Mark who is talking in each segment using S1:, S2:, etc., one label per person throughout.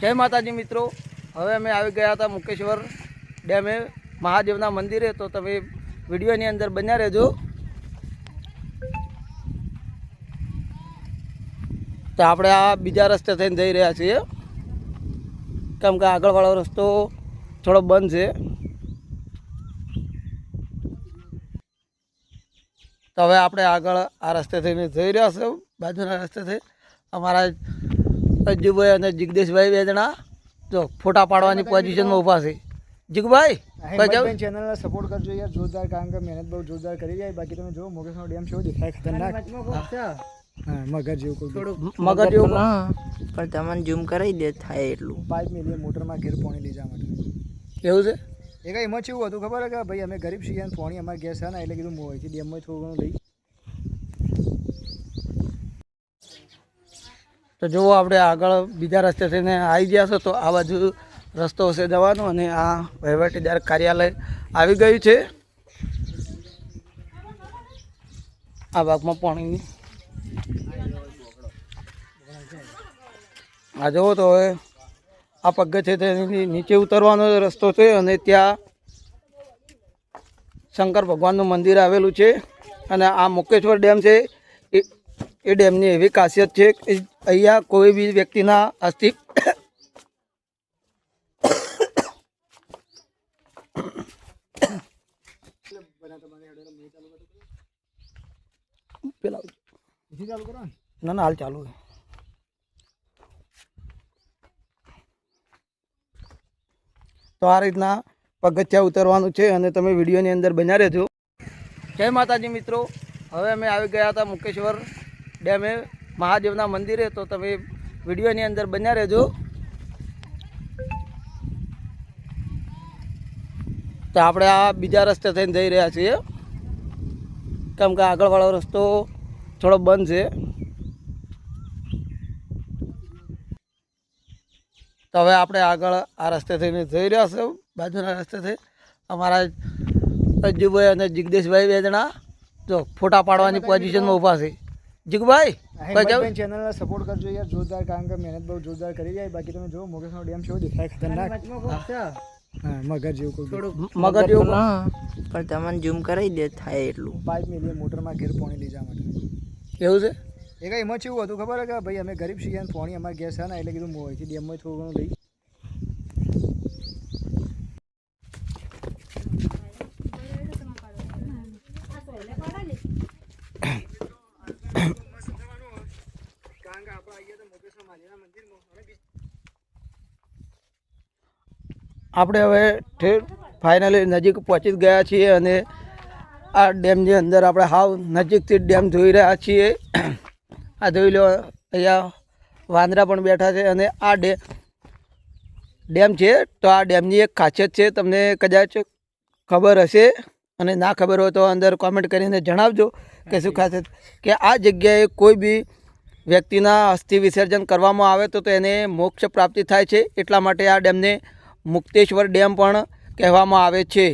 S1: જય માતાજી મિત્રો, હવે અમે આવી ગયા હતા મુકેશ્વર ડેમે મહાદેવના મંદિરે. તો તમે વિડીયોની અંદર બન્યા રહેજો. તો આપણે આ બીજા રસ્તે થઈને જઈ રહ્યા છીએ, કેમ કે આગળવાળો રસ્તો થોડો બંધ છે. તો હવે આપણે આગળ આ રસ્તે થઈને જઈ રહ્યા છે. બાજુના રસ્તેથી અમારા અજ્જુભાઈ અને જિગ્નેશભાઈ બે જણા જો ફોટા પાડવાની પોઝિશનમાં ઊભા છે. જીગભાઈ
S2: ચેનલને સપોર્ટ કરજો યાર, જોરદાર. કારણ કે મહેનત બહુ જોરદાર કરી જાય. બાકી તમે જો મોગેશનો ડેમ કેવો દેખાય, ખતરનાક. હા, મગર જેવું
S1: મગર જેવું
S3: પણ તમને ઝૂમ કરાવી દે થાય એટલું.
S2: 5 મિલિયન મોટરમાં ઘેર પાણી લઈ જવા માટે.
S1: એવું છે.
S2: એ કઈ એમાં કેવું હતું ખબર કે ભાઈ અમે ગરીબ છીએ અને પાણી અમારે ગેસ છે ને, એટલે કીધું મોંથી ડેમમાં થોડું ઘણું લઈ.
S1: તો જુઓ આપણે આગળ બીજા રસ્તે થઈને આવી ગયા છો. તો આ બાજુ રસ્તો હશે જવાનો, અને આ વહીવટીદાર કાર્યાલય આવી ગયું છે. આ ભાગમાં પાણીની આ જુઓ તો હવે આ પગથિયે તેની નીચે ઉતરવાનો રસ્તો છે, અને ત્યાં શંકર ભગવાનનું મંદિર આવેલું છે. અને આ મુકેશ્વર ડેમ છે એ ડેમની એવી ખાસિયત છે કે અહીંયા કોઈ બી વ્યક્તિના અસ્થિ ના ના હાલ ચાલુ છે. તો આ રીતના પગથિયા ઉતરવાનું છે, અને તમે વિડીયોની અંદર બન્યા રહેજો. જય માતાજી મિત્રો, હવે અમે આવી ગયા હતા મુકેશ્વર ડેમે મહાદેવના મંદિરે. તો તમે વિડીયોની અંદર બન્યા રહેજો. તો આપણે આ બીજા રસ્તે થઈને જઈ રહ્યા છીએ, કેમ કે આગળવાળો રસ્તો થોડો બંધ છે. તો હવે આપણે આગળ આ રસ્તે થઈને જઈ રહ્યા છે. બાજુના રસ્તેથી અમારા અજ્જુભાઈ અને જિગ્નેશભાઈ બે જણા જો ફોટા પાડવાની પોઝિશનમાં ઊભા છે. જીગભાઈ
S2: ચેનલને સપોર્ટ કરજો યાર, જોરદાર. કારણ કે મહેનત બહુ જોરદાર કરી જાય. બાકી તમે જો મોગેશનો ડેમ કેવો દેખાય, ખતરનાક. હા, મગર જેવું
S1: મગર જેવું
S3: પણ તમને ઝૂમ કરાવી દે થાય એટલું.
S2: 5 મિલિયન મોટરમાં ઘેર પાણી લઈ જવા માટે.
S1: એવું છે.
S2: એ કઈ એમાં કેવું હતું ખબર કે ભાઈ અમે ગરીબ છીએ અને પાણી અમારે ગેસ છે ને, એટલે કીધું મોંથી ડેમમાં થોડું ઘણું લઈ.
S1: આપણે હવે ફાઇનલી નજીક પહોંચી ગયા છીએ, અને આ ડેમની અંદર આપણે હાવ નજીકથી ડેમ જોઈ રહ્યા છીએ. આ જોઈ લો, અહીંયા વાંદરા પણ બેઠા છે. અને આ ડેમ છે, તો આ ડેમની એક ખાસિયત છે, તમને કદાચ ખબર હશે, અને ના ખબર હોય તો અંદર કોમેન્ટ કરીને જણાવજો કે શું ખાસિયત. કે આ જગ્યાએ કોઈ બી વ્યક્તિના અસ્થિ વિસર્જન કરવામાં આવે તો એને મોક્ષ પ્રાપ્તિ થાય છે. એટલા માટે આ ડેમને મુક્તેશ્વર ડેમ પણ કહેવામાં આવે છે.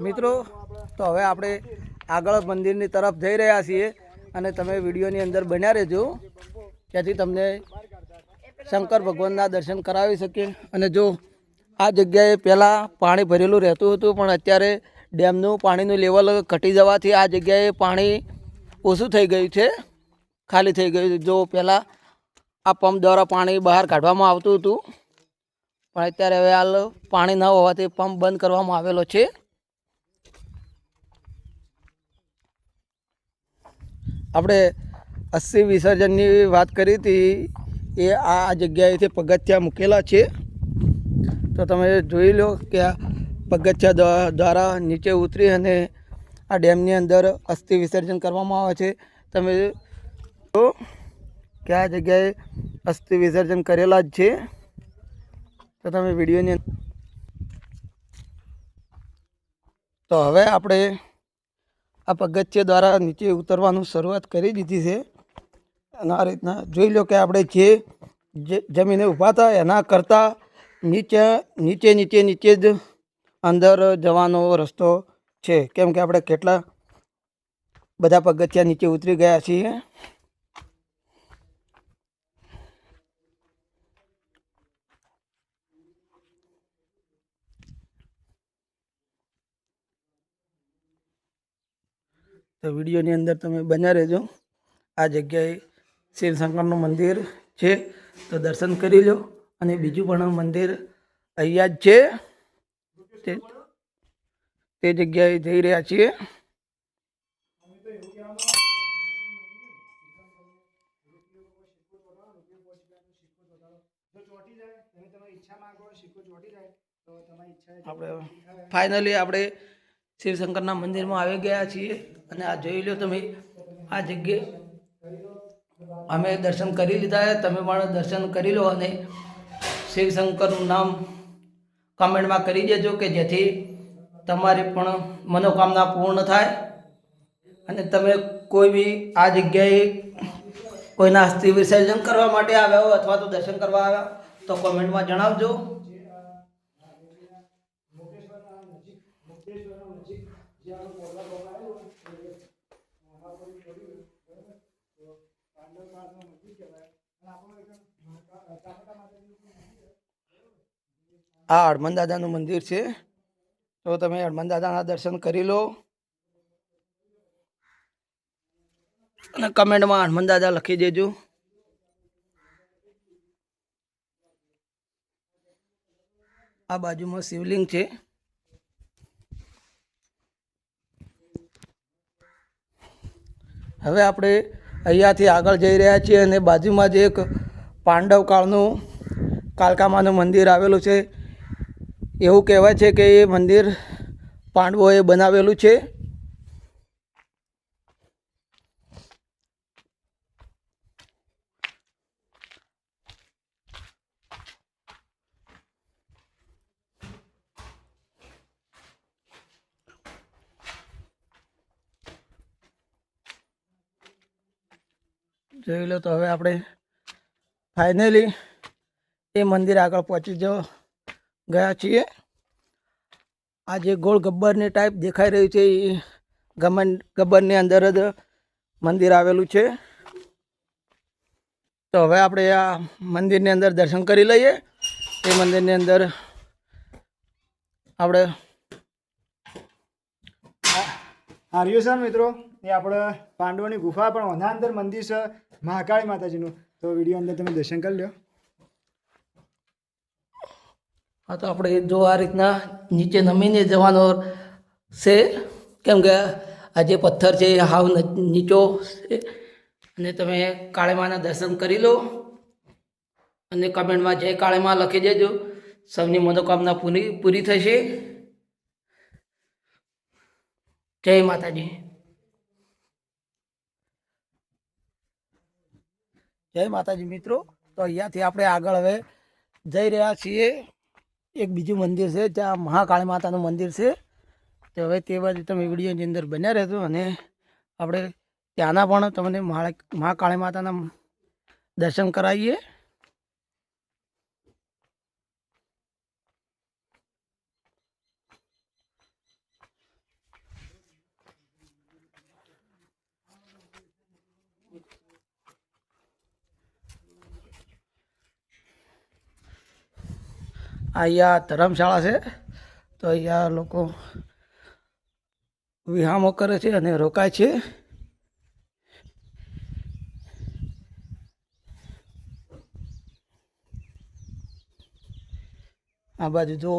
S1: મિત્રો, તો હવે આપણે આગળ મંદિરની તરફ જઈ રહ્યા છીએ, અને તમે વિડીયોની અંદર બન્યા રહેજો, ત્યાંથી તમને શંકર ભગવાનના દર્શન કરાવી શકીએ. અને જો આ જગ્યાએ પહેલાં પાણી ભરેલું રહેતું હતું, પણ અત્યારે ડેમનું પાણીનું લેવલ ઘટી જવાથી આ જગ્યાએ પાણી ઓછું થઈ ગયું છે, ખાલી થઈ ગયું છે. જો પહેલાં આ પંપ દ્વારા પાણી બહાર કાઢવામાં આવતું હતું, પણ અત્યારે હવે હાલ પાણી ન હોવાથી પંપ બંધ કરવામાં આવેલો છે. આપણે અસ્થિ વિસર્જનની વાત કરી હતી, એ આ જગ્યાએથી પગથિયા મૂકેલા છે. તો તમે જોઈ લો કે આ પગથિયા દ્વારા નીચે ઉતરી અને આ ડેમની અંદર અસ્થિ વિસર્જન કરવામાં આવે છે. તમે જો કે આ જગ્યાએ અસ્થિ વિસર્જન કરેલા જ છે. તો તમે વિડીયોની તો હવે આપણે આ પગથિયા દ્વારા નીચે ઉતરવાનું શરૂઆત કરી દીધી છે. અને આ રીતના જોઈ લો કે આપણે જે જમીને ઊભા હતા એના કરતાં નીચે જ અંદર જવાનો રસ્તો છે. કેમ કે આપણે કેટલા બધા પગથિયા નીચે ઉતરી ગયા છીએ. તો વિડીયોની અંદર તમે બન્યા રહેજો. આ જગ્યાએ શિવશંકરનું મંદિર છે, તો દર્શન કરી લો. અને બીજું પણ મંદિર અહીંયા જ છે, તે જગ્યાએ જઈ રહ્યા છીએ. આપણે ફાઇનલી આપણે શિવશંકરના મંદિરમાં આવી ગયા છીએ. અને આ જોઈ લો તમે, આ જગ્યાએ અમે દર્શન કરી લીધા. તમે પણ દર્શન કરી લો અને શિવશંકરનું નામ કમેન્ટમાં કરી દેજો, કે જેથી તમારી પણ મનોકામના પૂર્ણ થાય. અને તમે કોઈ બી આ જગ્યાએ કોઈના અસ્થિ વિસર્જન કરવા માટે આવ્યા હો અથવા તો દર્શન કરવા આવ્યા તો કોમેન્ટમાં જણાવજો. આ હનુમાન દાદાનું મંદિર છે, તો તમે હનુમાન દાદાના દર્શન કરી લો. અને કમેન્ટમાં હનુમાન દાદા લખી દેજો. આ બાજુમાં શિવલિંગ છે. હવે આપણે અહીંયાથી આગળ જઈ રહ્યા છીએ અને બાજુમાં જ એક પાંડવ કાળનું કાલકામાનું મંદિર આવેલું છે. એવું કહેવાય છે કે એ મંદિર પાંડવોએ બનાવેલું છે. જોઈ લો. તો હવે આપણે ફાઇનલી એ મંદિર આગળ પહોંચી ગયા છીએ. આ જે ગોળ ગબ્બરની ટાઈપ દેખાઈ રહ્યું છે એ ગબ્બરની અંદર જ મંદિર આવેલું છે. તો હવે આપણે આ મંદિરની અંદર દર્શન કરી લઈએ. એ મંદિરની અંદર આપણે
S2: હાર્યો છે મિત્રો, એ આપણે પાંડવોની ગુફા, પણ ઓના અંદર મંદિર છે મહાકાળી માતાજીનું. તો વિડીયો અંદર તમે દર્શન કરી લો.
S1: હા, તો આપણે જો આ રીતના નીચે નમીને જવાનો છે, કેમ કે આ જે પથ્થર છે એ હાવ નીચો છે. અને તમે કાળીમાના દર્શન કરી લો અને કમેન્ટમાં જય કાળીમા લખી દેજો. સૌની મનોકામના પૂરી થશે. જય માતાજી. જય માતાજી મિત્રો. તો અહીંયાથી આપણે આગળ હવે જઈ રહ્યા છીએ. એક બીજું મંદિર છે, જ્યાં મહાકાળી માતાનું મંદિર છે. તો હવે તે બાજુ તમે વિડીયોની અંદર બન્યા રહેજો અને આપણે ત્યાંના પણ તમને મહાકાળી માતાના દર્શન કરાવીએ. અહીંયા ધર્મશાળા છે, તો અહીંયા લોકો વિહામો કરે છે અને રોકાય છે. આ બાજુ જો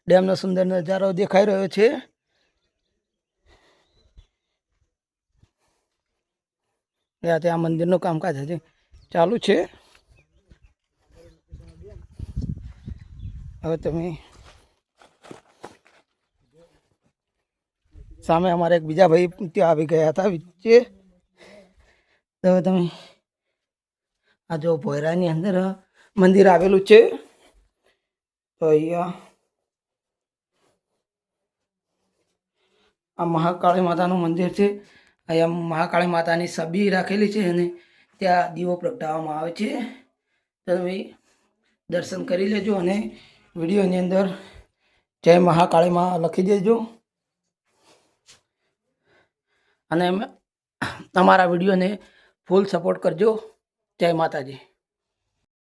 S1: ડેમનો સુંદર નજારો દેખાઈ રહ્યો છે. ત્યાંથી આ મંદિરનું કામકાજ હજી ચાલુ છે. હવે તમે સામે અમારે એક બીજા ભાઈ ત્યાં આવી ગયા હતા વચ્ચે. તો હવે તમે આ જો ભોયરાની અંદર મંદિર આવેલું છે. તો અહીંયા આ મહાકાળી માતાનું મંદિર છે. અહીંયા મહાકાળી માતાની છબી રાખેલી છે અને ત્યાં દીવો પ્રગટાવવામાં આવે છે. તો તમે દર્શન કરી લેજો અને વિડીયોની અંદર જય મહાકાળીમાં લખી દેજો. અને તમારા વિડીયોને ફૂલ સપોર્ટ કરજો. જય માતાજી.